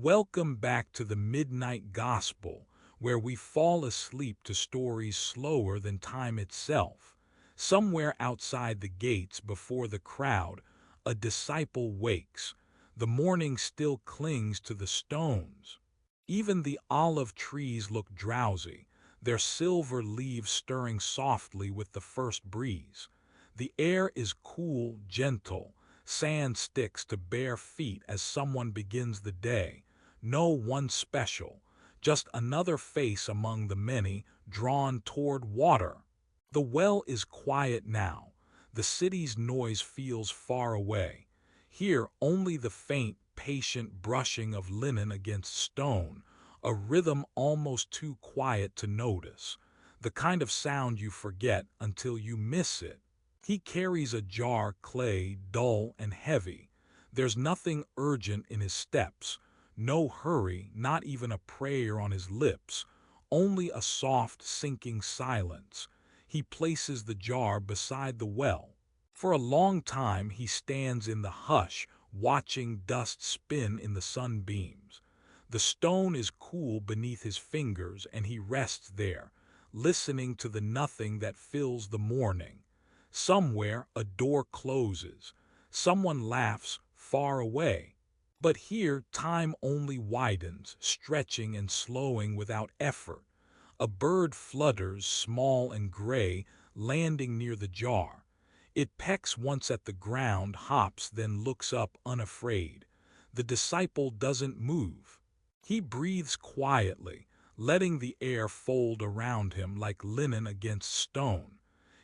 Welcome back to the Midnight Gospel, where we fall asleep to stories slower than time itself. Somewhere outside the gates before the crowd, a disciple wakes. The morning still clings to the stones. Even the olive trees look drowsy, their silver leaves stirring softly with the first breeze. The air is cool, gentle. Sand sticks to bare feet as someone begins the day. No one special, just another face among the many drawn toward water. The well is quiet now. The city's noise feels far away. Here only the faint, patient brushing of linen against stone, a rhythm almost too quiet to notice, the kind of sound you forget until you miss it. He carries a jar clay, dull and heavy. There's nothing urgent in his steps, no hurry, not even a prayer on his lips, only a soft, sinking silence. He places the jar beside the well. For a long time he stands in the hush, watching dust spin in the sunbeams. The stone is cool beneath his fingers and he rests there, listening to the nothing that fills the morning. Somewhere a door closes. Someone laughs far away. But here time only widens, stretching and slowing without effort. A bird flutters, small and gray, landing near the jar. It pecks once at the ground, hops, then looks up unafraid. The disciple doesn't move. He breathes quietly, letting the air fold around him like linen against stone.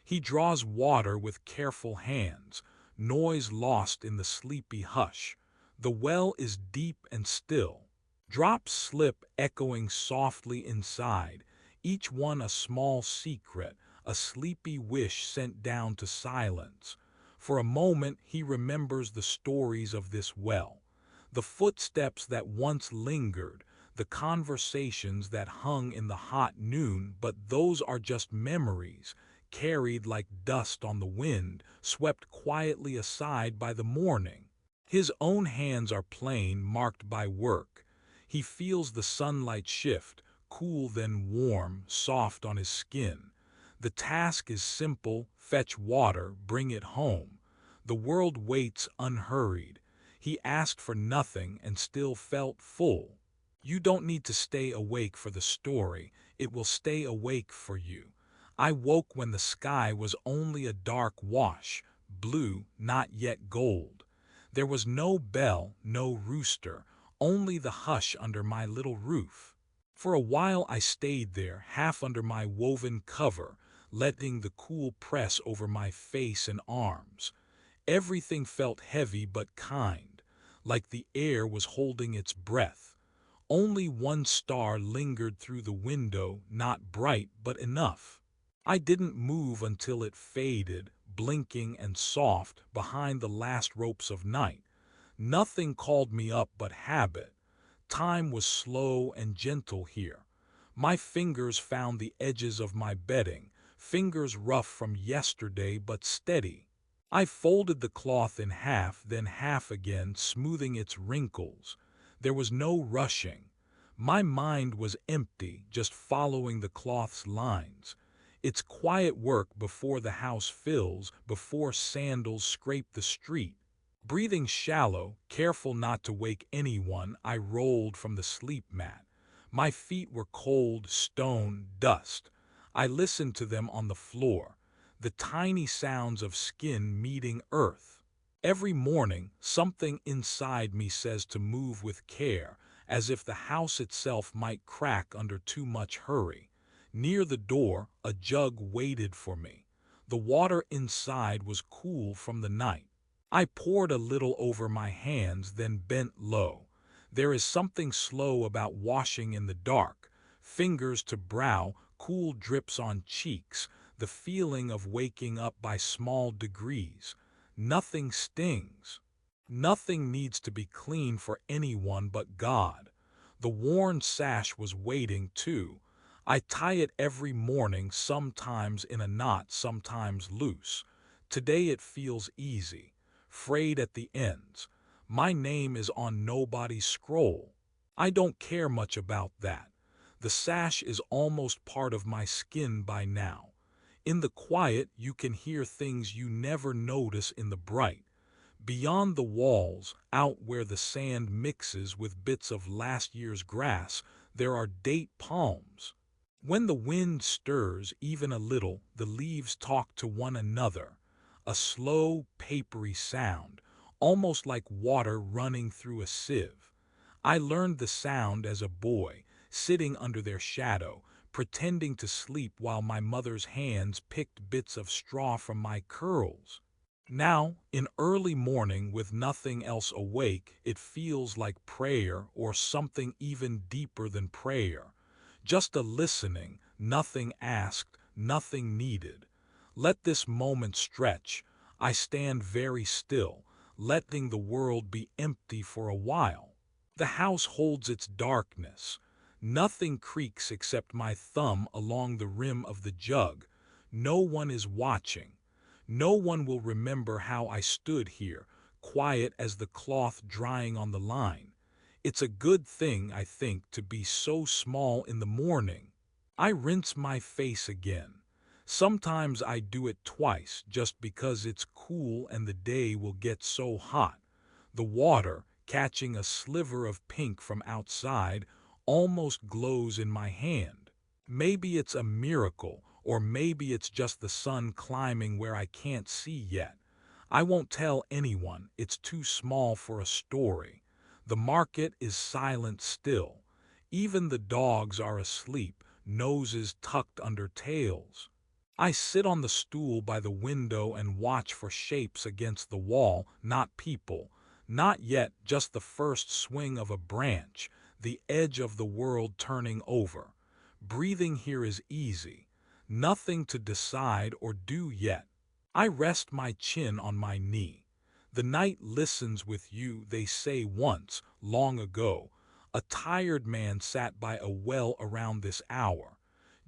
He draws water with careful hands, noise lost in the sleepy hush. The well is deep and still. Drops slip, echoing softly inside, each one a small secret, a sleepy wish sent down to silence. For a moment he remembers the stories of this well, the footsteps that once lingered, the conversations that hung in the hot noon, but those are just memories, carried like dust on the wind, swept quietly aside by the morning. His own hands are plain, marked by work. He feels the sunlight shift, cool then warm, soft on his skin. The task is simple: fetch water, bring it home. The world waits unhurried. He asked for nothing and still felt full. You don't need to stay awake for the story, it will stay awake for you. I woke when the sky was only a dark wash, blue, not yet gold. There was no bell, no rooster, only the hush under my little roof. For a while I stayed there, half under my woven cover, letting the cool press over my face and arms. Everything felt heavy but kind, like the air was holding its breath. Only one star lingered through the window, not bright but enough. I didn't move until it faded, blinking and soft, behind the last ropes of night. Nothing called me up but habit. Time was slow and gentle here. My fingers found the edges of my bedding, fingers rough from yesterday but steady. I folded the cloth in half, then half again, smoothing its wrinkles. There was no rushing. My mind was empty, just following the cloth's lines. It's quiet work before the house fills, before sandals scrape the street. Breathing shallow, careful not to wake anyone, I rolled from the sleep mat. My feet were cold, stone, dust. I listened to them on the floor, the tiny sounds of skin meeting earth. Every morning, something inside me says to move with care, as if the house itself might crack under too much hurry. Near the door, a jug waited for me. The water inside was cool from the night. I poured a little over my hands, then bent low. There is something slow about washing in the dark. Fingers to brow, cool drips on cheeks, the feeling of waking up by small degrees. Nothing stings. Nothing needs to be clean for anyone but God. The worn sash was waiting too. I tie it every morning, sometimes in a knot, sometimes loose. Today it feels easy, frayed at the ends. My name is on nobody's scroll. I don't care much about that. The sash is almost part of my skin by now. In the quiet, you can hear things you never notice in the bright. Beyond the walls, out where the sand mixes with bits of last year's grass, there are date palms. When the wind stirs even a little, the leaves talk to one another, a slow, papery sound, almost like water running through a sieve. I learned the sound as a boy, sitting under their shadow, pretending to sleep while my mother's hands picked bits of straw from my curls. Now, in early morning with nothing else awake, it feels like prayer or something even deeper than prayer. Just a listening, nothing asked, nothing needed. Let this moment stretch. I stand very still, letting the world be empty for a while. The house holds its darkness. Nothing creaks except my thumb along the rim of the jug. No one is watching. No one will remember how I stood here, quiet as the cloth drying on the line. It's a good thing, I think, to be so small in the morning. I rinse my face again. Sometimes I do it twice just because it's cool and the day will get so hot. The water, catching a sliver of pink from outside, almost glows in my hand. Maybe it's a miracle, or maybe it's just the sun climbing where I can't see yet. I won't tell anyone, it's too small for a story. The market is silent still. Even the dogs are asleep, noses tucked under tails. I sit on the stool by the window and watch for shapes against the wall, not people. Not yet, just the first swing of a branch, the edge of the world turning over. Breathing here is easy. Nothing to decide or do yet. I rest my chin on my knee. The night listens with you, they say once, long ago. A tired man sat by a well around this hour.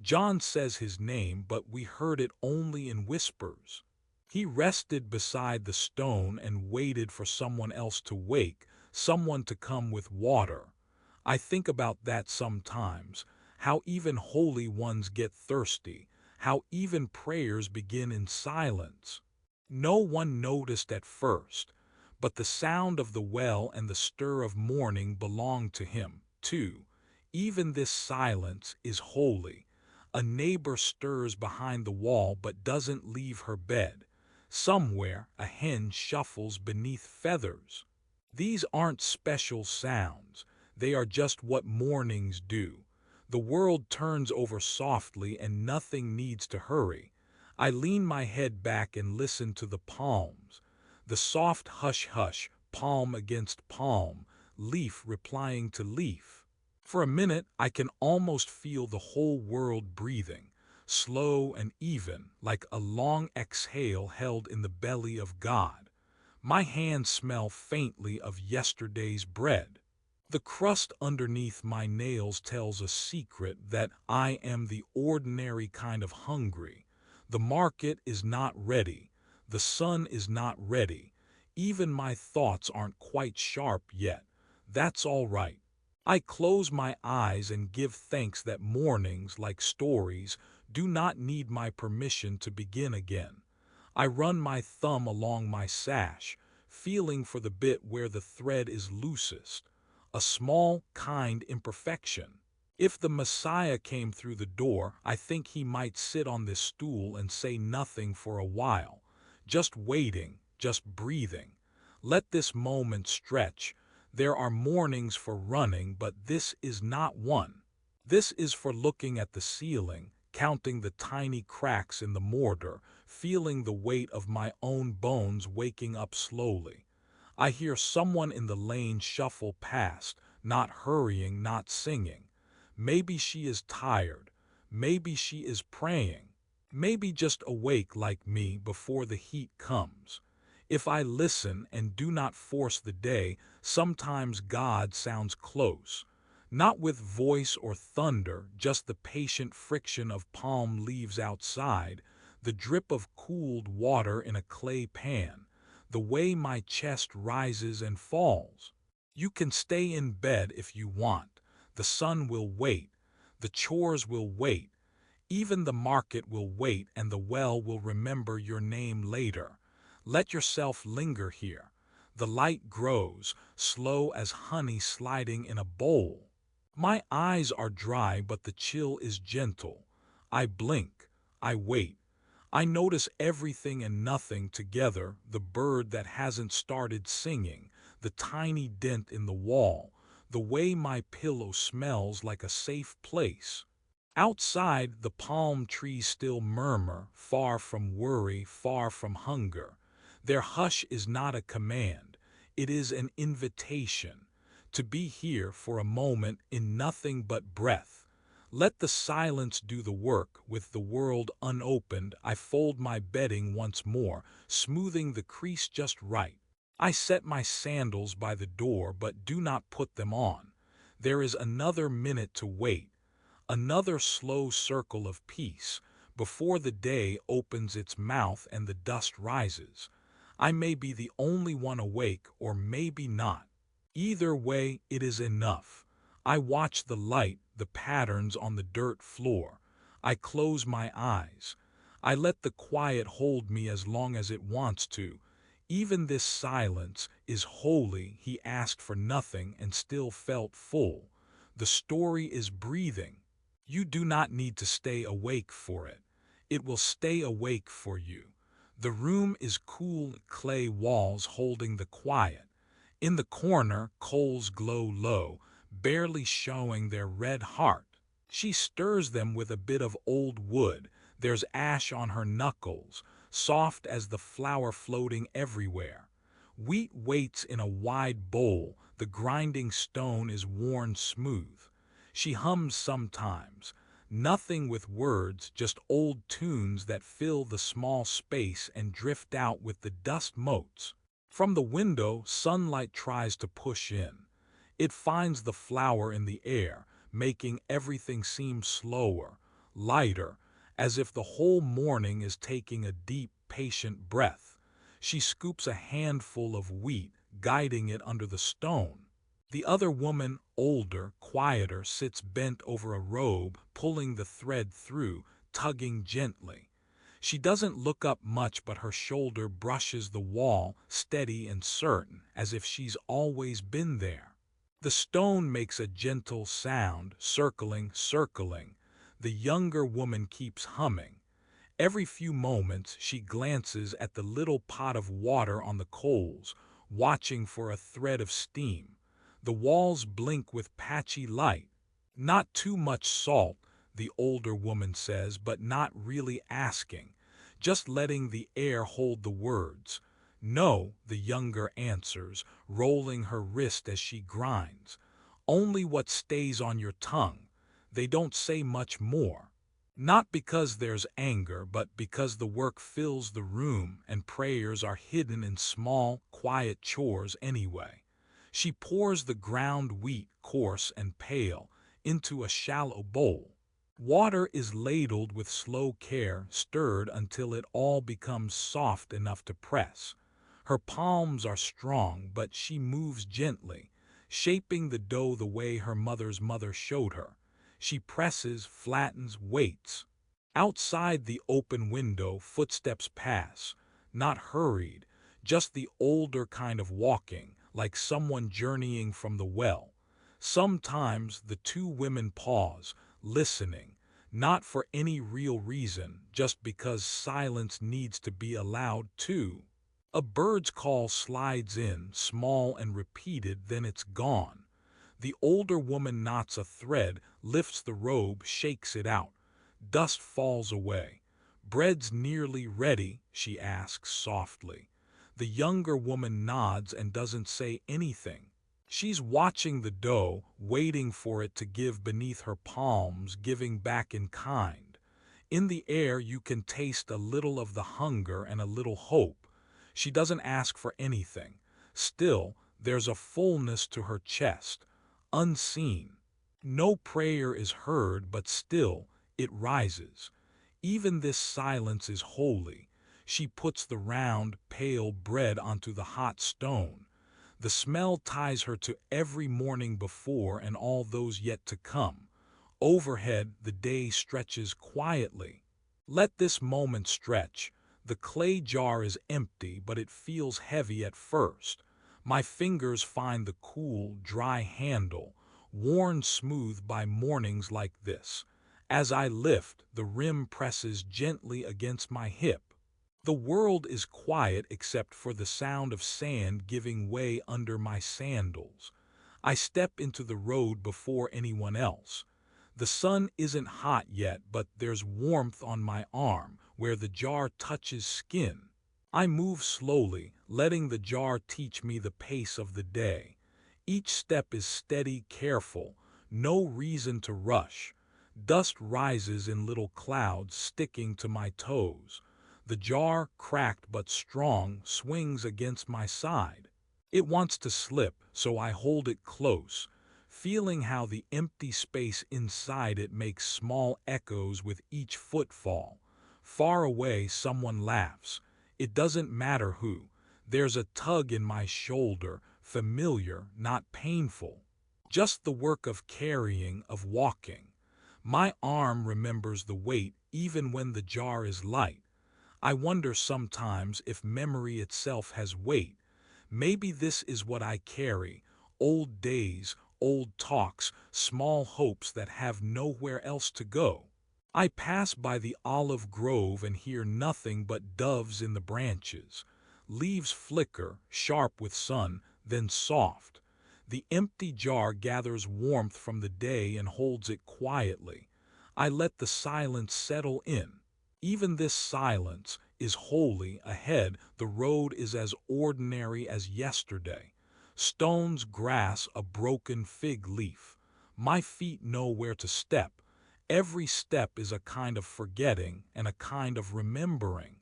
John says his name, but we heard it only in whispers. He rested beside the stone and waited for someone else to wake, someone to come with water. I think about that sometimes, how even holy ones get thirsty, how even prayers begin in silence. No one noticed at first, but the sound of the well and the stir of morning belong to him, too. Even this silence is holy. A neighbor stirs behind the wall but doesn't leave her bed. Somewhere a hen shuffles beneath feathers. These aren't special sounds. They are just what mornings do. The world turns over softly and nothing needs to hurry. I lean my head back and listen to the palms. The soft hush-hush, palm against palm, leaf replying to leaf. For a minute, I can almost feel the whole world breathing, slow and even, like a long exhale held in the belly of God. My hands smell faintly of yesterday's bread. The crust underneath my nails tells a secret that I am the ordinary kind of hungry. The market is not ready. The sun is not ready. Even my thoughts aren't quite sharp yet. That's all right. I close my eyes and give thanks that mornings, like stories, do not need my permission to begin again. I run my thumb along my sash, feeling for the bit where the thread is loosest. A small, kind imperfection. If the Messiah came through the door, I think he might sit on this stool and say nothing for a while. Just waiting, just breathing. Let this moment stretch. There are mornings for running, but this is not one. This is for looking at the ceiling, counting the tiny cracks in the mortar, feeling the weight of my own bones waking up slowly. I hear someone in the lane shuffle past, not hurrying, not singing. Maybe she is tired. Maybe she is praying. Maybe just awake like me before the heat comes. If I listen and do not force the day, sometimes God sounds close. Not with voice or thunder, just the patient friction of palm leaves outside, the drip of cooled water in a clay pan, the way my chest rises and falls. You can stay in bed if you want. The sun will wait. The chores will wait. Even the market will wait, and the well will remember your name later. Let yourself linger here. The light grows, slow as honey sliding in a bowl. My eyes are dry, but the chill is gentle. I blink. I wait. I notice everything and nothing together, the bird that hasn't started singing, the tiny dent in the wall, the way my pillow smells like a safe place. Outside, the palm trees still murmur, far from worry, far from hunger. Their hush is not a command, it is an invitation to be here for a moment in nothing but breath. Let the silence do the work. With the world unopened, I fold my bedding once more, smoothing the crease just right. I set my sandals by the door, but do not put them on. There is another minute to wait, another slow circle of peace, before the day opens its mouth and the dust rises. I may be the only one awake, or maybe not. Either way, it is enough. I watch the light, the patterns on the dirt floor. I close my eyes. I let the quiet hold me as long as it wants to. Even this silence is holy. He asked for nothing and still felt full. The story is breathing. You do not need to stay awake for it. It will stay awake for you. The room is cool, clay walls holding the quiet. In the corner, coals glow low, barely showing their red heart. She stirs them with a bit of old wood. There's ash on her knuckles, soft as the flour floating everywhere. Wheat waits in a wide bowl. The grinding stone is worn smooth. She hums sometimes, nothing with words, just old tunes that fill the small space and drift out with the dust motes. From the window, sunlight tries to push in. It finds the flower in the air, making everything seem slower, lighter, as if the whole morning is taking a deep, patient breath. She scoops a handful of wheat, guiding it under the stone. The other woman, older, quieter, sits bent over a robe, pulling the thread through, tugging gently. She doesn't look up much, but her shoulder brushes the wall, steady and certain, as if she's always been there. The stone makes a gentle sound, circling, circling. The younger woman keeps humming. Every few moments she glances at the little pot of water on the coals, watching for a thread of steam. The walls blink with patchy light. Not too much salt, the older woman says, but not really asking, just letting the air hold the words. No, the younger answers, rolling her wrist as she grinds. Only what stays on your tongue. They don't say much more. Not because there's anger, but because the work fills the room and prayers are hidden in small, quiet chores anyway. She pours the ground wheat, coarse and pale, into a shallow bowl. Water is ladled with slow care, stirred until it all becomes soft enough to press. Her palms are strong, but she moves gently, shaping the dough the way her mother's mother showed her. She presses, flattens, waits. Outside the open window, footsteps pass, not hurried, just the older kind of walking, like someone journeying from the well. Sometimes the two women pause, listening, not for any real reason, just because silence needs to be allowed too. A bird's call slides in, small and repeated, then it's gone. The older woman knots a thread, lifts the robe, shakes it out. Dust falls away. "Bread's nearly ready," she asks softly. The younger woman nods and doesn't say anything. She's watching the dough, waiting for it to give beneath her palms, giving back in kind. In the air you can taste a little of the hunger and a little hope. She doesn't ask for anything. Still, there's a fullness to her chest, unseen. No prayer is heard, but still, it rises. Even this silence is holy. She puts the round, pale bread onto the hot stone. The smell ties her to every morning before and all those yet to come. Overhead, the day stretches quietly. Let this moment stretch. The clay jar is empty, but it feels heavy at first. My fingers find the cool, dry handle, worn smooth by mornings like this. As I lift, the rim presses gently against my hip. The world is quiet except for the sound of sand giving way under my sandals. I step into the road before anyone else. The sun isn't hot yet, but there's warmth on my arm where the jar touches skin. I move slowly, letting the jar teach me the pace of the day. Each step is steady, careful, no reason to rush. Dust rises in little clouds sticking to my toes. The jar, cracked but strong, swings against my side. It wants to slip, so I hold it close, feeling how the empty space inside it makes small echoes with each footfall. Far away, someone laughs. It doesn't matter who. There's a tug in my shoulder, familiar, not painful. Just the work of carrying, of walking. My arm remembers the weight even when the jar is light. I wonder sometimes if memory itself has weight. Maybe this is what I carry: old days, old talks, small hopes that have nowhere else to go. I pass by the olive grove and hear nothing but doves in the branches. Leaves flicker, sharp with sun, then soft. The empty jar gathers warmth from the day and holds it quietly. I let the silence settle in. Even this silence is holy. Ahead, the road is as ordinary as yesterday. Stones, grass, a broken fig leaf. My feet know where to step. Every step is a kind of forgetting and a kind of remembering.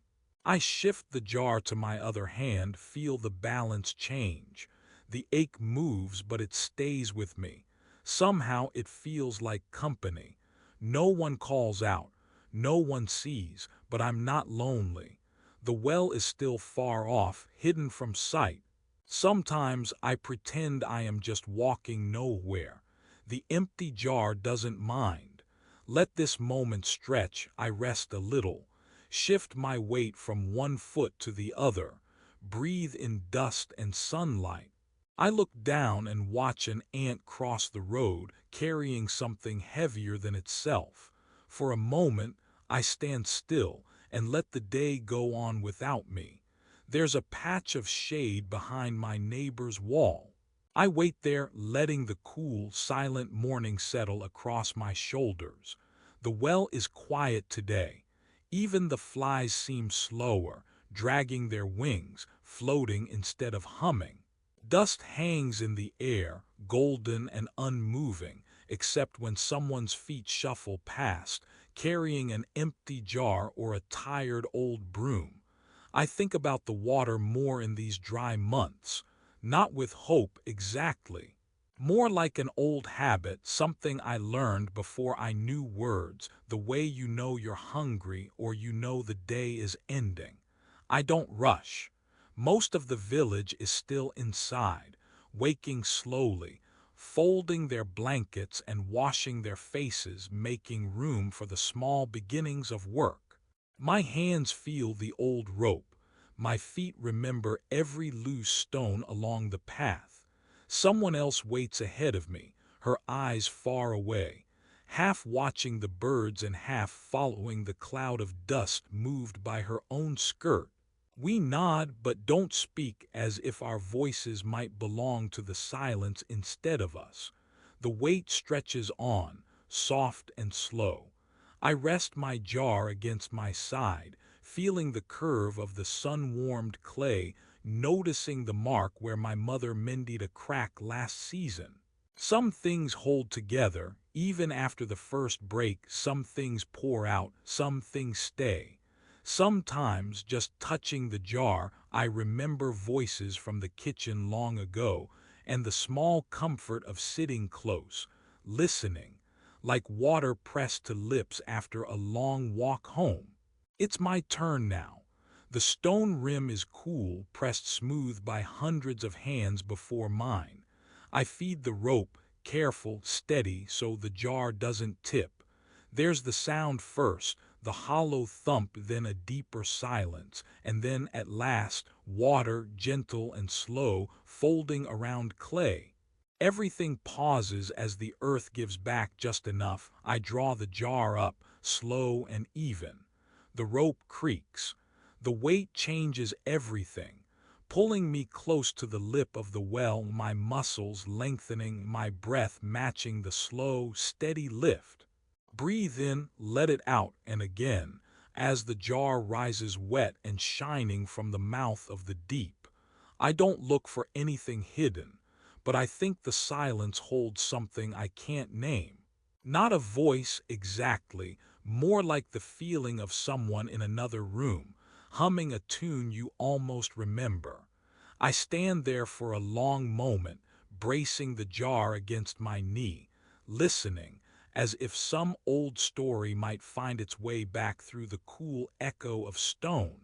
I shift the jar to my other hand, feel the balance change. The ache moves, but it stays with me. Somehow it feels like company. No one calls out. No one sees, but I'm not lonely. The well is still far off, hidden from sight. Sometimes I pretend I am just walking nowhere. The empty jar doesn't mind. Let this moment stretch. I rest a little, shift my weight from one foot to the other, breathe in dust and sunlight. I look down and watch an ant cross the road, carrying something heavier than itself. For a moment, I stand still and let the day go on without me. There's a patch of shade behind my neighbor's wall. I wait there, letting the cool, silent morning settle across my shoulders. The well is quiet today. Even the flies seem slower, dragging their wings, floating instead of humming. Dust hangs in the air, golden and unmoving, except when someone's feet shuffle past, carrying an empty jar or a tired old broom. I think about the water more in these dry months, not with hope exactly. More like an old habit, something I learned before I knew words, the way you know you're hungry or you know the day is ending. I don't rush. Most of the village is still inside, waking slowly, folding their blankets and washing their faces, making room for the small beginnings of work. My hands feel the old rope. My feet remember every loose stone along the path. Someone else waits ahead of me, her eyes far away, half watching the birds and half following the cloud of dust moved by her own skirt. We nod but don't speak, as if our voices might belong to the silence instead of us. The weight stretches on, soft and slow. I rest my jar against my side, feeling the curve of the sun-warmed clay, noticing the mark where my mother mended a crack last season. Some things hold together, even after the first break. Some things pour out, some things stay. Sometimes, just touching the jar, I remember voices from the kitchen long ago, and the small comfort of sitting close, listening, like water pressed to lips after a long walk home. It's my turn now. The stone rim is cool, pressed smooth by hundreds of hands before mine. I feed the rope, careful, steady, so the jar doesn't tip. There's the sound first, the hollow thump, then a deeper silence, and then at last, water, gentle and slow, folding around clay. Everything pauses as the earth gives back just enough. I draw the jar up, slow and even. The rope creaks. The weight changes everything, pulling me close to the lip of the well, my muscles lengthening, my breath matching the slow, steady lift. Breathe in, let it out, and again, as the jar rises wet and shining from the mouth of the deep. I don't look for anything hidden, but I think the silence holds something I can't name. Not a voice exactly, more like the feeling of someone in another room, humming a tune you almost remember. I stand there for a long moment, bracing the jar against my knee, listening, as if some old story might find its way back through the cool echo of stone.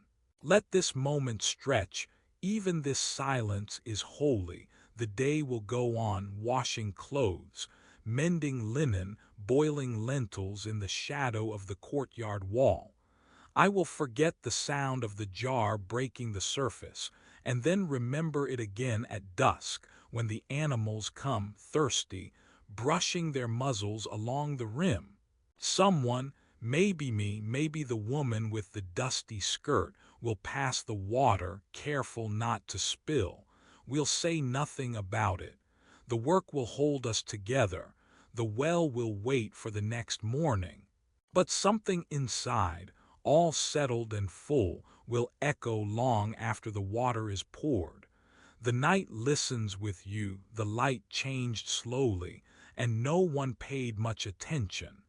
Let this moment stretch, even this silence is holy. The day will go on, washing clothes, mending linen, boiling lentils in the shadow of the courtyard wall. I will forget the sound of the jar breaking the surface, and then remember it again at dusk, when the animals come, thirsty, brushing their muzzles along the rim. Someone, maybe me, maybe the woman with the dusty skirt, will pass the water, careful not to spill. We'll say nothing about it. The work will hold us together. The well will wait for the next morning. But something inside, all settled and full, will echo long after the water is poured. The night listens with you, the light changed slowly, and no one paid much attention.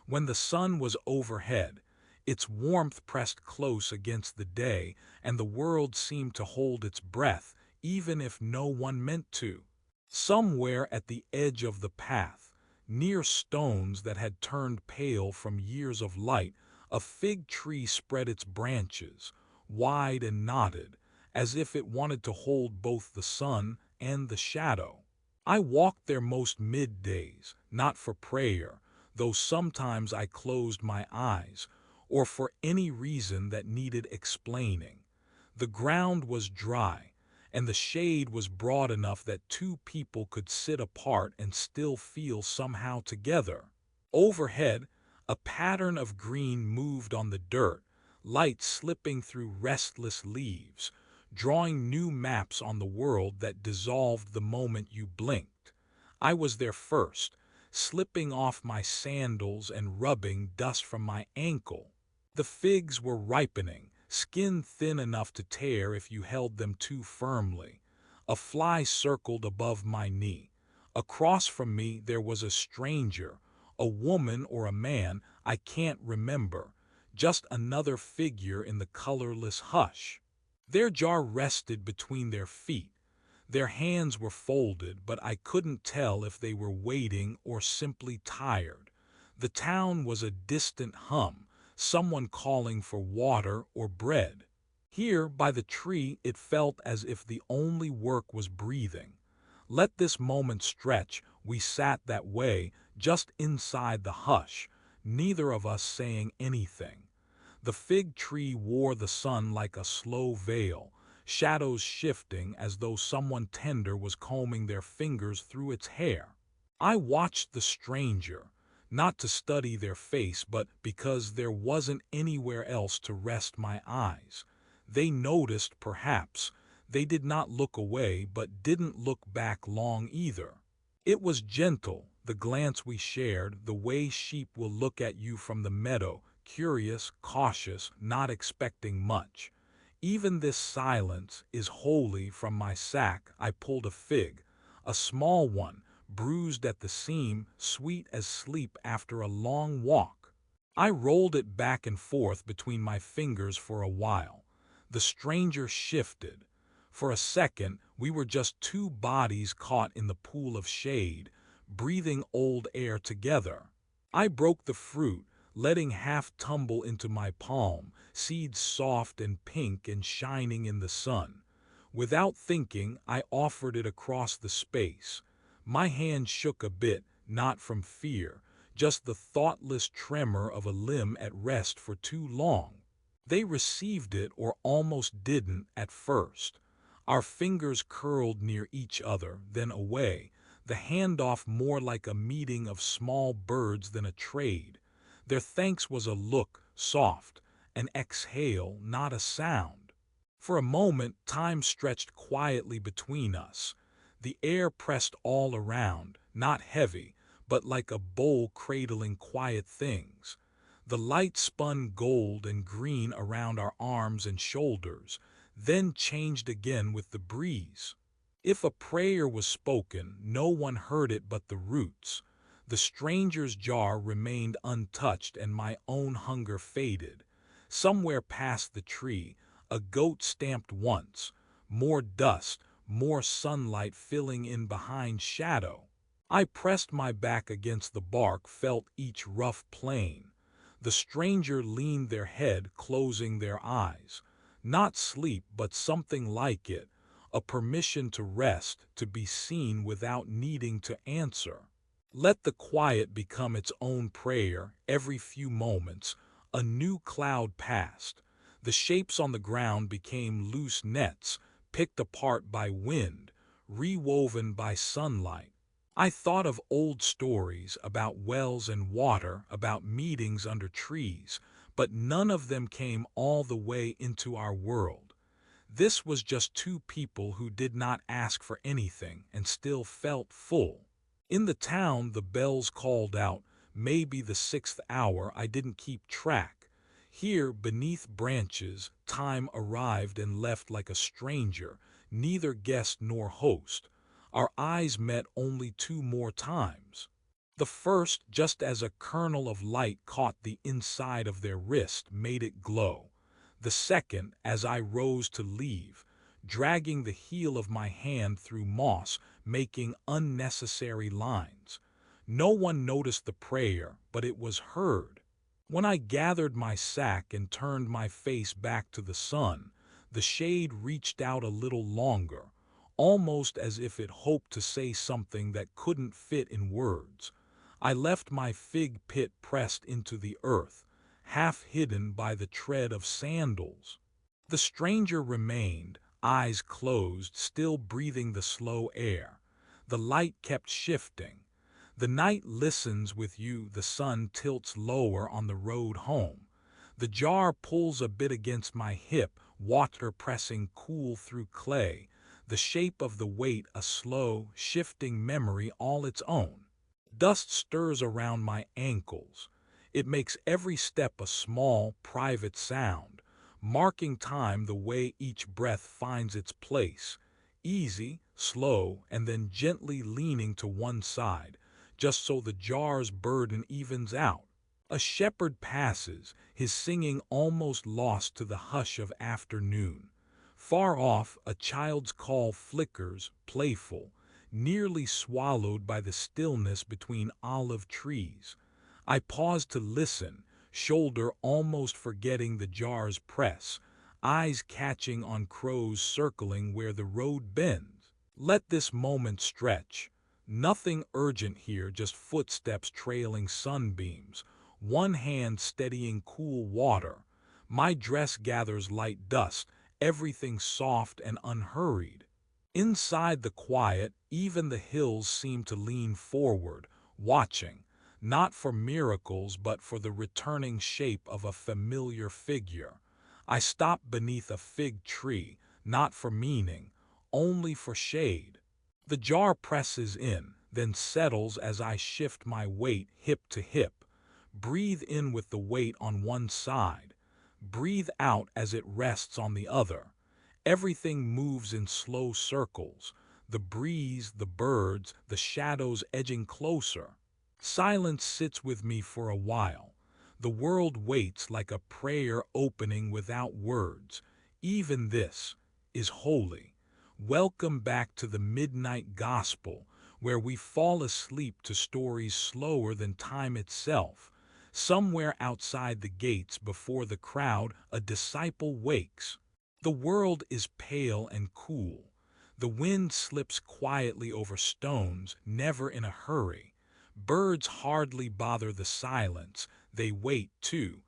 When the sun was overhead, its warmth pressed close against the day, and the world seemed to hold its breath, even if no one meant to. Somewhere at the edge of the path, near stones that had turned pale from years of light, a fig tree spread its branches, wide and knotted, as if it wanted to hold both the sun and the shadow. I walked there most middays, not for prayer, though sometimes I closed my eyes, or for any reason that needed explaining. The ground was dry, and the shade was broad enough that two people could sit apart and still feel somehow together. Overhead, a pattern of green moved on the dirt, light slipping through restless leaves, drawing new maps on the world that dissolved the moment you blinked. I was there first, slipping off my sandals and rubbing dust from my ankle. The figs were ripening, skin thin enough to tear if you held them too firmly. A fly circled above my knee. Across from me there was a stranger, a woman or a man, I can't remember, just another figure in the colorless hush. Their jar rested between their feet. Their hands were folded, but I couldn't tell if they were waiting or simply tired. The town was a distant hum, someone calling for water or bread. Here, by the tree, it felt as if the only work was breathing. Let this moment stretch. We sat that way, just inside the hush, neither of us saying anything. The fig tree wore the sun like a slow veil, shadows shifting as though someone tender was combing their fingers through its hair. I watched the stranger, not to study their face, but because there wasn't anywhere else to rest my eyes. They noticed, perhaps. They did not look away, but didn't look back long either. It was gentle, the glance we shared, the way sheep will look at you from the meadow, curious, cautious, not expecting much. Even this silence is holy. From my sack I pulled a fig, a small one, bruised at the seam, sweet as sleep after a long walk. I rolled it back and forth between my fingers for a while. The stranger shifted. For a second, we were just two bodies caught in the pool of shade, breathing old air together. I broke the fruit, letting half tumble into my palm, seeds soft and pink and shining in the sun. Without thinking, I offered it across the space. My hand shook a bit, not from fear, just the thoughtless tremor of a limb at rest for too long. They received it or almost didn't at first. Our fingers curled near each other, then away, the handoff more like a meeting of small birds than a trade. Their thanks was a look, soft, an exhale, not a sound. For a moment, time stretched quietly between us. The air pressed all around, not heavy, but like a bowl cradling quiet things. The light spun gold and green around our arms and shoulders, then changed again with the breeze. If a prayer was spoken, no one heard it but the roots. The stranger's jar remained untouched and my own hunger faded. Somewhere past the tree, a goat stamped once, more dust, more sunlight filling in behind shadow. I pressed my back against the bark, felt each rough plane. The stranger leaned their head, closing their eyes. Not sleep, but something like it, a permission to rest, to be seen without needing to answer. Let the quiet become its own prayer. Every few moments, a new cloud passed. The shapes on the ground became loose nets, picked apart by wind, rewoven by sunlight. I thought of old stories about wells and water, about meetings under trees, but none of them came all the way into our world. This was just two people who did not ask for anything and still felt full. In the town, the bells called out, maybe the sixth hour, I didn't keep track. Here, beneath branches, time arrived and left like a stranger, neither guest nor host. Our eyes met only two more times. The first, just as a kernel of light caught the inside of their wrist, made it glow. The second, as I rose to leave, dragging the heel of my hand through moss, making unnecessary lines. No one noticed the prayer, but it was heard. When I gathered my sack and turned my face back to the sun, the shade reached out a little longer, almost as if it hoped to say something that couldn't fit in words. I left my fig pit pressed into the earth, half hidden by the tread of sandals. The stranger remained, eyes closed, still breathing the slow air. The light kept shifting. The night listens with you, the sun tilts lower on the road home. The jar pulls a bit against my hip, water pressing cool through clay, the shape of the weight a slow, shifting memory all its own. Dust stirs around my ankles. It makes every step a small, private sound, marking time the way each breath finds its place, easy, slow, and then gently leaning to one side, just so the jar's burden evens out. A shepherd passes, his singing almost lost to the hush of afternoon. Far off, a child's call flickers, playful, nearly swallowed by the stillness between olive trees. I pause to listen, shoulder almost forgetting the jar's press, eyes catching on crows circling where the road bends. Let this moment stretch. Nothing urgent here, just footsteps trailing sunbeams, one hand steadying cool water. My dress gathers light dust, everything soft and unhurried. Inside the quiet, even the hills seem to lean forward, watching, not for miracles but for the returning shape of a familiar figure. I stop beneath a fig tree, not for meaning, only for shade. The jar presses in, then settles as I shift my weight hip to hip. Breathe in with the weight on one side. Breathe out as it rests on the other. Everything moves in slow circles. The breeze, the birds, the shadows edging closer. Silence sits with me for a while. The world waits like a prayer opening without words. Even this is holy. Welcome back to the Midnight Gospel, where we fall asleep to stories slower than time itself, Somewhere outside the gates before the crowd, a disciple wakes. The world is pale and cool. The wind slips quietly over stones, never in a hurry. Birds hardly bother the silence, they wait too.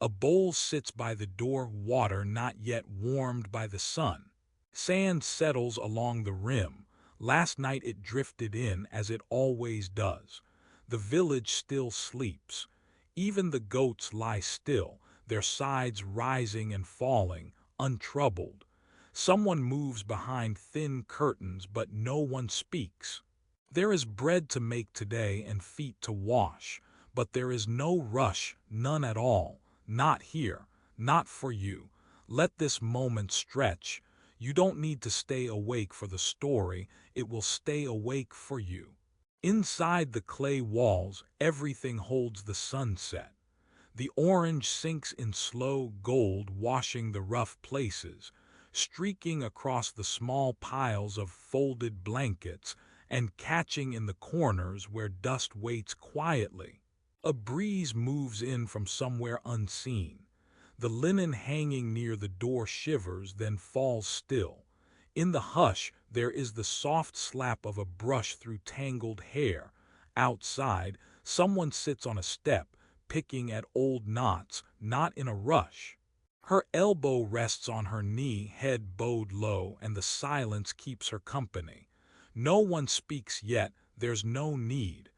A bowl sits by the door, water not yet warmed by the sun. Sand settles along the rim. Last night it drifted in as it always does. The village still sleeps. Even the goats lie still, their sides rising and falling, untroubled. Someone moves behind thin curtains, but no one speaks. There is bread to make today and feet to wash, but there is no rush, none at all. Not here, not for you. Let this moment stretch. You don't need to stay awake for the story, it will stay awake for you. Inside the clay walls, everything holds the sunset. The orange sinks in slow gold, washing the rough places, streaking across the small piles of folded blankets and catching in the corners where dust waits quietly. A breeze moves in from somewhere unseen. The linen hanging near the door shivers, then falls still. In the hush, there is the soft slap of a brush through tangled hair. Outside, someone sits on a step, picking at old knots, not in a rush. Her elbow rests on her knee, head bowed low, and the silence keeps her company. No one speaks yet, there's no need.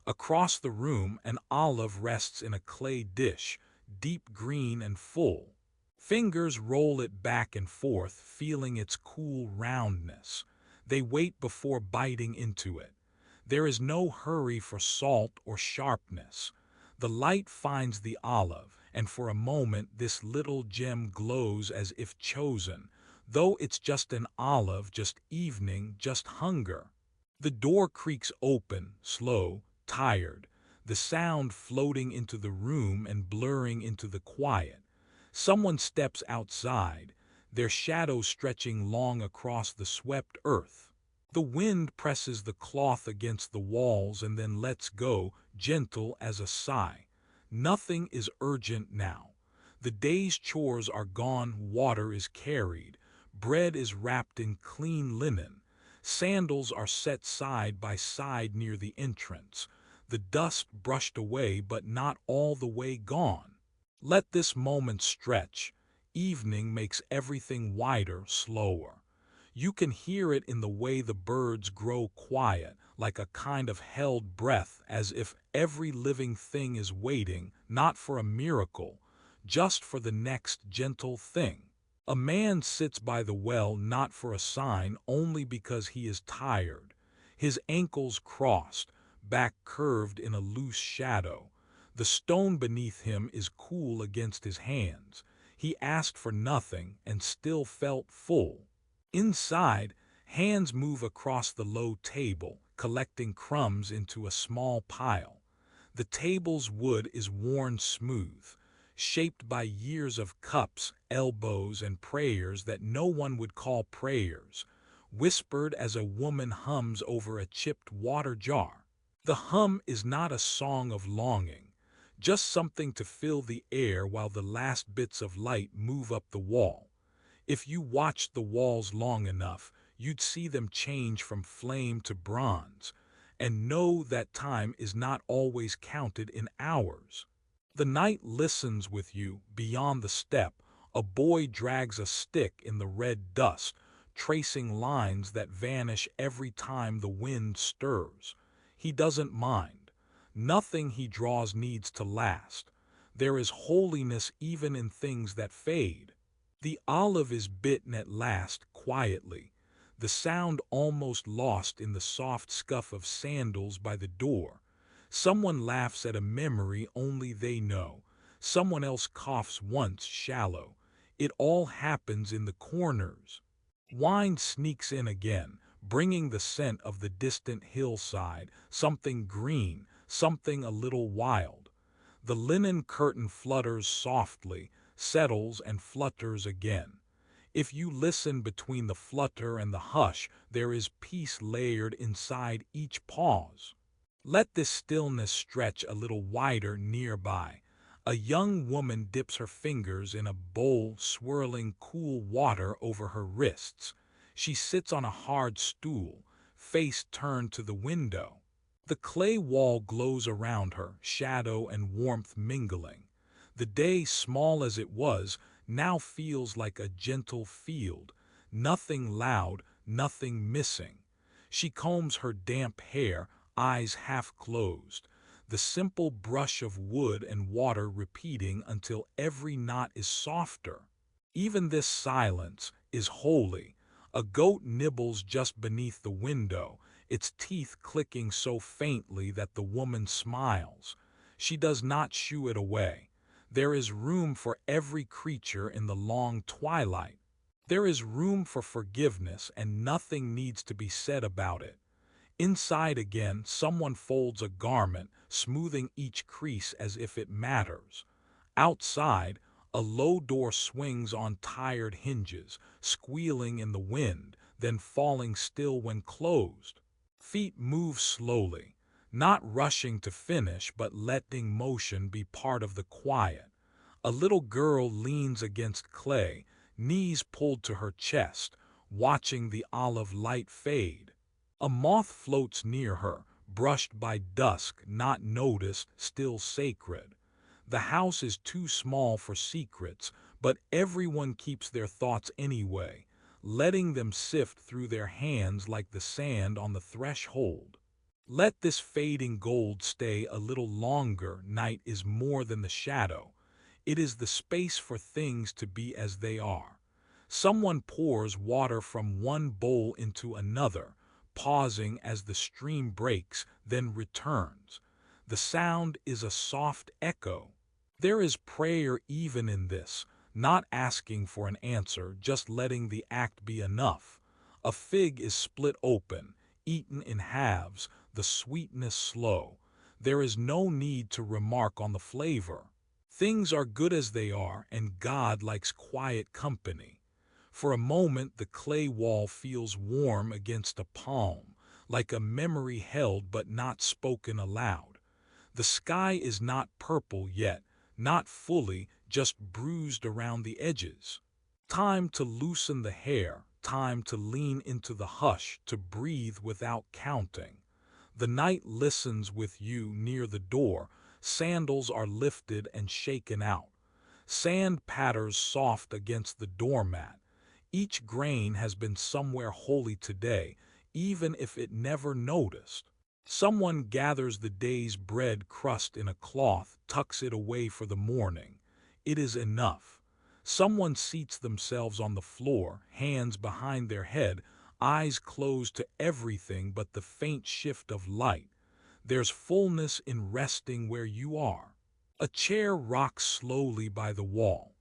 Across the room, an olive rests in a clay dish, deep green and full. Fingers roll it back and forth, feeling its cool roundness. They wait before biting into it. There is no hurry for salt or sharpness. The light finds the olive, and for a moment this little gem glows as if chosen, though it's just an olive, just evening, just hunger. The door creaks open, slow, tired, the sound floating into the room and blurring into the quiet. Someone steps outside, their shadow stretching long across the swept earth. The wind presses the cloth against the walls and then lets go, gentle as a sigh. Nothing is urgent now. The day's chores are gone, water is carried, bread is wrapped in clean linen, sandals are set side by side near the entrance, the dust brushed away but not all the way gone. Let this moment stretch. Evening makes everything wider, slower. You can hear it in the way the birds grow quiet, like a kind of held breath, as if every living thing is waiting, not for a miracle, just for the next gentle thing. A man sits by the well not for a sign, only because he is tired. His ankles crossed, back curved in a loose shadow. The stone beneath him is cool against his hands. He asked for nothing and still felt full. Inside, hands move across the low table, collecting crumbs into a small pile. The table's wood is worn smooth, shaped by years of cups, elbows, and prayers that no one would call prayers, whispered as a woman hums over a chipped water jar. The hum is not a song of longing, just something to fill the air while the last bits of light move up the wall. If you watched the walls long enough, you'd see them change from flame to bronze, and know that time is not always counted in hours. The night listens with you. Beyond the step, a boy drags a stick in the red dust, tracing lines that vanish every time the wind stirs. He doesn't mind. Nothing he draws needs to last. There is holiness even in things that fade. The olive is bitten at last, quietly, the sound almost lost in the soft scuff of sandals by the door. Someone laughs at a memory only they know. Someone else coughs once, shallow. It all happens in the corners. Wine sneaks in again, bringing the scent of the distant hillside, something green, something a little wild. The linen curtain flutters softly, settles and flutters again. If you listen between the flutter and the hush, there is peace layered inside each pause. Let this stillness stretch a little wider nearby, A young woman dips her fingers in a bowl, swirling cool water over her wrists. She sits on a hard stool, face turned to the window. The clay wall glows around her, shadow and warmth mingling. The day, small as it was, now feels like a gentle field. Nothing loud, nothing missing. She combs her damp hair, eyes half closed, the simple brush of wood and water repeating until every knot is softer. Even this silence is holy. A goat nibbles just beneath the window, its teeth clicking so faintly that the woman smiles. She does not shoo it away. There is room for every creature in the long twilight. There is room for forgiveness, and nothing needs to be said about it. Inside again, someone folds a garment, smoothing each crease as if it matters. Outside, a low door swings on tired hinges, squealing in the wind, then falling still when closed. Feet move slowly, not rushing to finish but letting motion be part of the quiet. A little girl leans against clay, knees pulled to her chest, watching the olive light fade. A moth floats near her, brushed by dusk, not noticed, still sacred. The house is too small for secrets, but everyone keeps their thoughts anyway, letting them sift through their hands like the sand on the threshold. Let this fading gold stay a little longer. Night is more than the shadow. It is the space for things to be as they are. Someone pours water from one bowl into another, pausing as the stream breaks, then returns. The sound is a soft echo. There is prayer even in this, not asking for an answer, just letting the act be enough. A fig is split open, eaten in halves, the sweetness slow. There is no need to remark on the flavor. Things are good as they are, and God likes quiet company. For a moment the clay wall feels warm against a palm, like a memory held but not spoken aloud. The sky is not purple yet, not fully, just bruised around the edges. Time to loosen the hair, time to lean into the hush, to breathe without counting. The night listens with you near the door. Sandals are lifted and shaken out. Sand patters soft against the doormat. Each grain has been somewhere holy today, even if it never noticed. Someone gathers the day's bread crust in a cloth, tucks it away for the morning. It is enough. Someone seats themselves on the floor, hands behind their head, eyes closed to everything but the faint shift of light. There's fullness in resting where you are. A chair rocks slowly by the wall.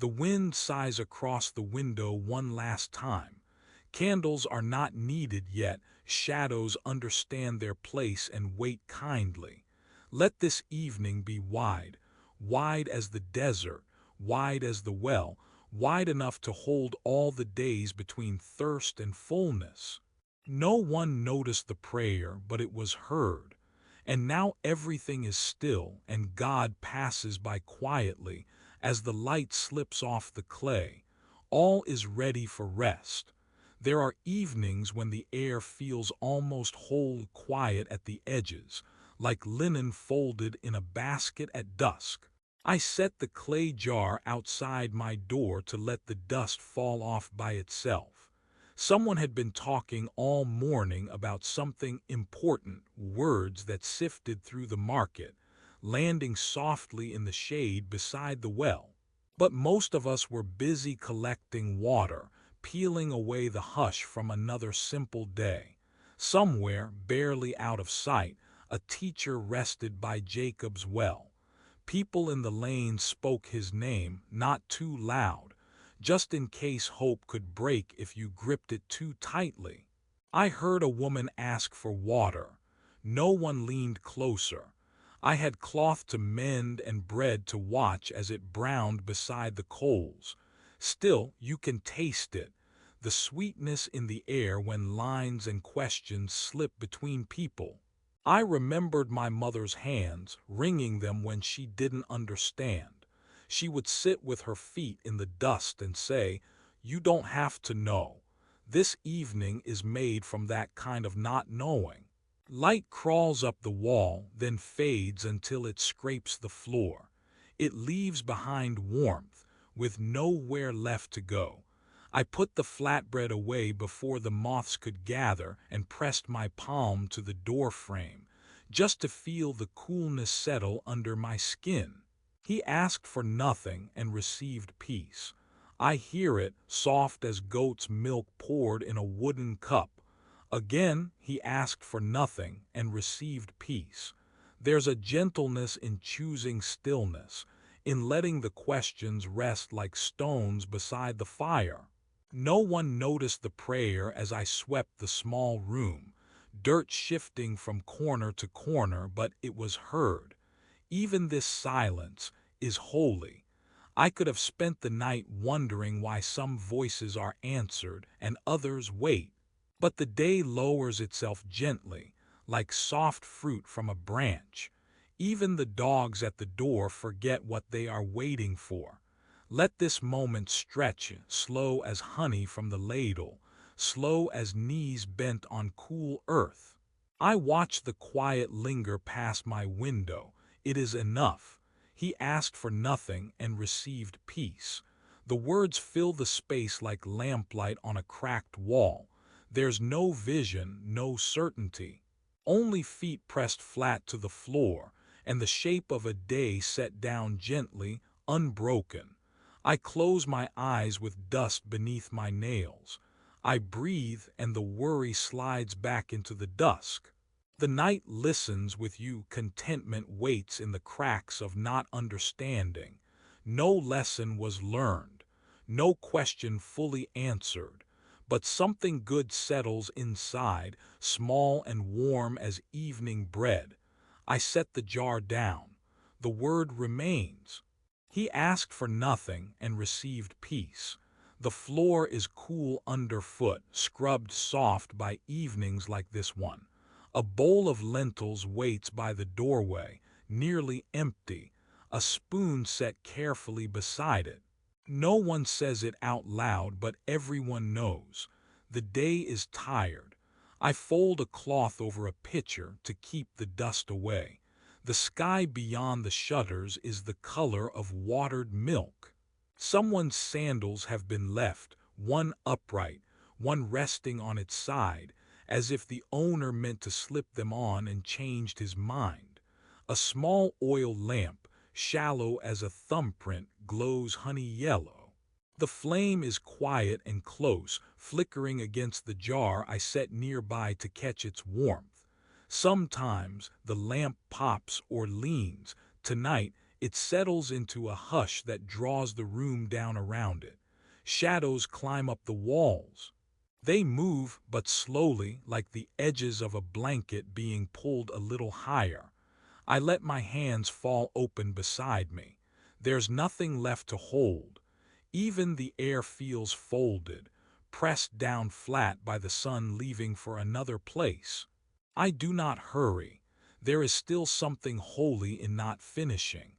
The wind sighs across the window one last time. Candles are not needed yet. Shadows understand their place and wait kindly. Let this evening be wide, wide as the desert, wide as the well, wide enough to hold all the days between thirst and fullness. No one noticed the prayer, but it was heard. And now everything is still, and God passes by quietly as the light slips off the clay. All is ready for rest. There are evenings when the air feels almost whole, quiet at the edges, like linen folded in a basket at dusk. I set the clay jar outside my door to let the dust fall off by itself. Someone had been talking all morning about something important, words that sifted through the market, landing softly in the shade beside the well. But most of us were busy collecting water, peeling away the hush from another simple day. Somewhere, barely out of sight, a teacher rested by Jacob's well. People in the lane spoke his name, not too loud, just in case hope could break if you gripped it too tightly. I heard a woman ask for water. No one leaned closer. I had cloth to mend and bread to watch as it browned beside the coals. Still, you can taste it, the sweetness in the air when lines and questions slip between people. I remembered my mother's hands, wringing them when she didn't understand. She would sit with her feet in the dust and say, "You don't have to know. This evening is made from that kind of not knowing." Light crawls up the wall, then fades until it scrapes the floor. It leaves behind warmth, with nowhere left to go. I put the flatbread away before the moths could gather and pressed my palm to the door frame, just to feel the coolness settle under my skin. He asked for nothing and received peace. I hear it, soft as goat's milk poured in a wooden cup. Again, he asked for nothing and received peace. There's a gentleness in choosing stillness, in letting the questions rest like stones beside the fire. No one noticed the prayer as I swept the small room, dirt shifting from corner to corner, but it was heard. Even this silence is holy. I could have spent the night wondering why some voices are answered and others wait. But the day lowers itself gently, like soft fruit from a branch. Even the dogs at the door forget what they are waiting for. Let this moment stretch, slow as honey from the ladle, slow as knees bent on cool earth. I watch the quiet linger past my window. It is enough. He asked for nothing and received peace. The words fill the space like lamplight on a cracked wall. There's no vision, no certainty. Only feet pressed flat to the floor, and the shape of a day set down gently, unbroken. I close my eyes with dust beneath my nails. I breathe and the worry slides back into the dusk. The night listens with you, contentment waits in the cracks of not understanding. No lesson was learned, no question fully answered, but something good settles inside, small and warm as evening bread. I set the jar down. The word remains. He asked for nothing and received peace. The floor is cool underfoot, scrubbed soft by evenings like this one. A bowl of lentils waits by the doorway, nearly empty, a spoon set carefully beside it. No one says it out loud, but everyone knows. The day is tired. I fold a cloth over a pitcher to keep the dust away. The sky beyond the shutters is the color of watered milk. Someone's sandals have been left, one upright, one resting on its side, as if the owner meant to slip them on and changed his mind. A small oil lamp, shallow as a thumbprint, glows honey yellow. The flame is quiet and close, flickering against the jar I set nearby to catch its warmth. Sometimes the lamp pops or leans. Tonight it settles into a hush that draws the room down around it. Shadows climb up the walls. They move, but slowly, like the edges of a blanket being pulled a little higher. I let my hands fall open beside me. There's nothing left to hold. Even the air feels folded, pressed down flat by the sun leaving for another place. I do not hurry. There is still something holy in not finishing.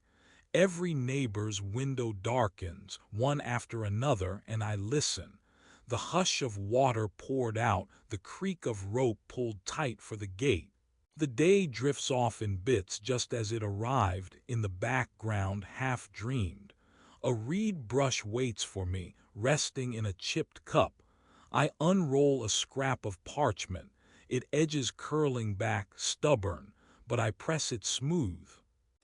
Every neighbor's window darkens, one after another, and I listen. The hush of water poured out, the creak of rope pulled tight for the gate. The day drifts off in bits just as it arrived, in the background half dreamed. A reed brush waits for me, resting in a chipped cup. I unroll a scrap of parchment. It edges curling back, stubborn, but I press it smooth.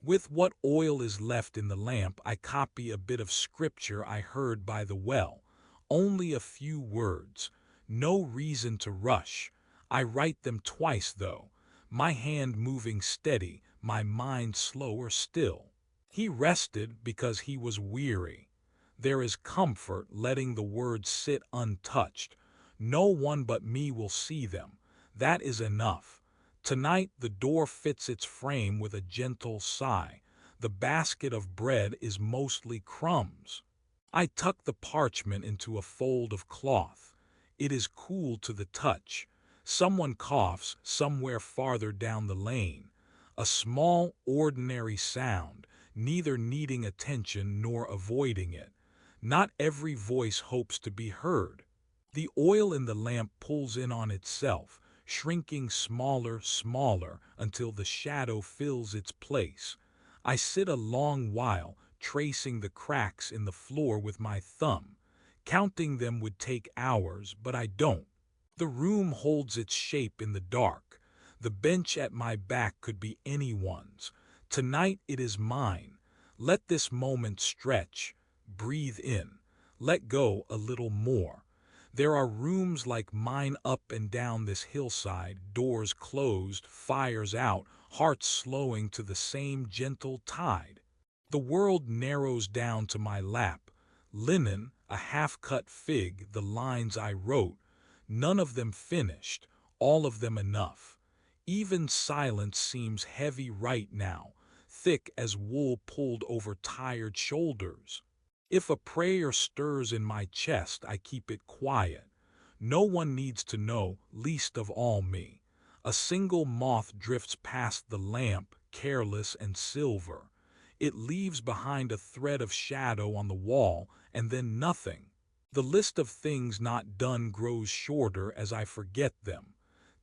With what oil is left in the lamp, I copy a bit of scripture I heard by the well. Only a few words. No reason to rush. I write them twice, though, my hand moving steady, my mind slower still. He rested because he was weary. There is comfort letting the words sit untouched. No one but me will see them. That is enough. Tonight the door fits its frame with a gentle sigh. The basket of bread is mostly crumbs. I tuck the parchment into a fold of cloth. It is cool to the touch. Someone coughs somewhere farther down the lane. A small, ordinary sound, neither needing attention nor avoiding it. Not every voice hopes to be heard. The oil in the lamp pulls in on itself, shrinking smaller until the shadow fills its place. I sit a long while, tracing the cracks in the floor with my thumb. Counting them would take hours, but I don't. The room holds its shape in the dark. The bench at my back could be anyone's. Tonight it is mine. Let this moment stretch. Breathe in. Let go a little more. There are rooms like mine up and down this hillside, doors closed, fires out, hearts slowing to the same gentle tide. The world narrows down to my lap. Linen, a half-cut fig, the lines I wrote, none of them finished, all of them enough. Even silence seems heavy right now, thick as wool pulled over tired shoulders. If a prayer stirs in my chest, I keep it quiet. No one needs to know, least of all me. A single moth drifts past the lamp, careless and silver. It leaves behind a thread of shadow on the wall, and then nothing. The list of things not done grows shorter as I forget them.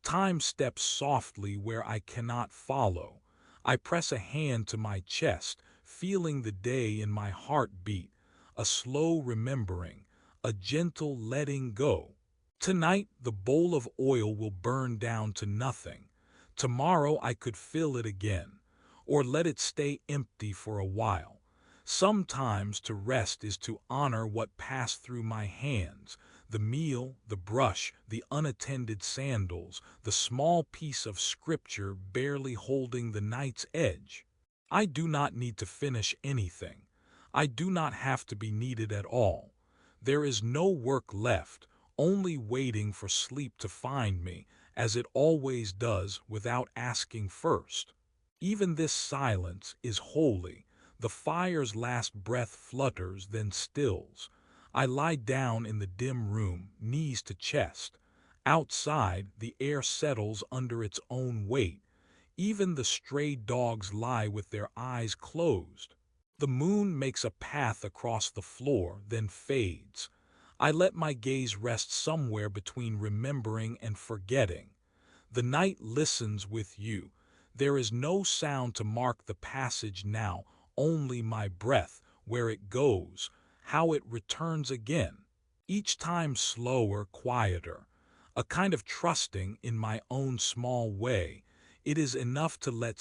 Time steps softly where I cannot follow. I press a hand to my chest, feeling the day in my heartbeat, a slow remembering, a gentle letting go. Tonight the bowl of oil will burn down to nothing. Tomorrow I could fill it again, or let it stay empty for a while. Sometimes to rest is to honor what passed through my hands, the meal, the brush, the unattended sandals, the small piece of scripture barely holding the night's edge. I do not need to finish anything. I do not have to be needed at all. There is no work left, only waiting for sleep to find me, as it always does without asking first. Even this silence is holy. The fire's last breath flutters, then stills. I lie down in the dim room, knees to chest. Outside, the air settles under its own weight. Even the stray dogs lie with their eyes closed. The moon makes a path across the floor, then fades. I let my gaze rest somewhere between remembering and forgetting. The night listens with you. There is no sound to mark the passage now, only my breath, where it goes, how it returns again. Each time slower, quieter. A kind of trusting in my own small way. It is enough to let